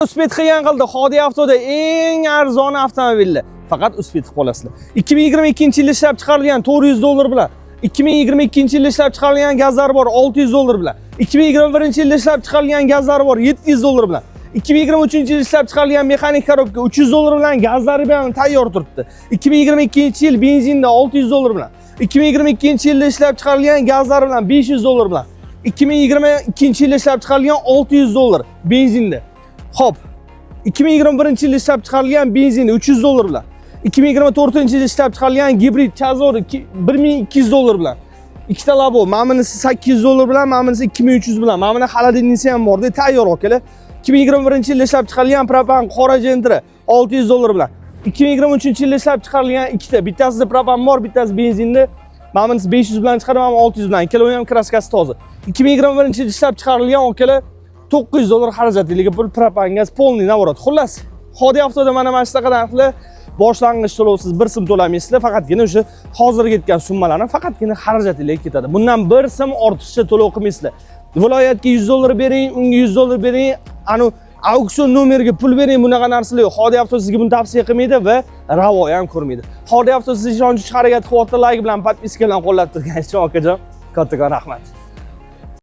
Uspet qilgan qildi. Xodi avtoda eng arzon avtomobillar. Faqat Uspet qilib olasizlar. 2022-yilda ishlab chiqarilgan $400 bilan 2022-yilda ishlab chiqarilgan gazlar bor $600 bilan 2021-yilda ishlab chiqarilgan gazlar bor $700 bilan 2023-yilda ishlab chiqarilgan mexanik korobka $300 bilan gazlari bilan tayyor turibdi. 2022-yil benzinda $600 bilan 2022-yilda ishlab chiqarilgan gazlar bilan $500 bilan 2022-yilda ishlab chiqarilgan $600 benzinda. Xo'p, 2021-yilda ishlab chiqarilgan benzin $300 bilan 2024-yilda ishlab chiqarilgan gibrid Chazor $1200 bilan. Ikkita labo, ma'minisi $800 bilan, ma'minisi $2300 bilan. Ma'mina xolodilnisi ham bor, tayyor akalar. 2021-yilda ishlab chiqarilgan propan qora jentri $600 bilan. 2023-yilda ishlab chiqarilgan ikkita, bittasida propan bor, bittasi benzinda. Ma'minisi 500 bilan chiqaraman, 600 bilan. Ikkalovi ham kraskasi toza. 2021-yilda ishlab chiqarilgan akalar $900 xarajatligi pul propan gaz polniy navorot. Xullas, Xodi avtoda mana shunaqa narxlar boshlang'ich to'lovsiz 1 so'm to'lamaysizlar, faqatgina o'sha hozirga ketgan summalarni faqatgina xarajatlariga ketadi. Bundan 1 so'm ortiqcha to'lov qilmaysizlar. Viloyatga $100 bering, unga $100 bering, auksion nomeriga pul bering, bunaqa narsalar yo'q. Xodi avto sizga buni tavsiya qilmaydi va ravo ham ko'rmaydi. Xodi avto sizni ishonch harakat qilyapti, like bilan, podpiska bilan qo'llab turgan uchun akajon, kattakon rahmat.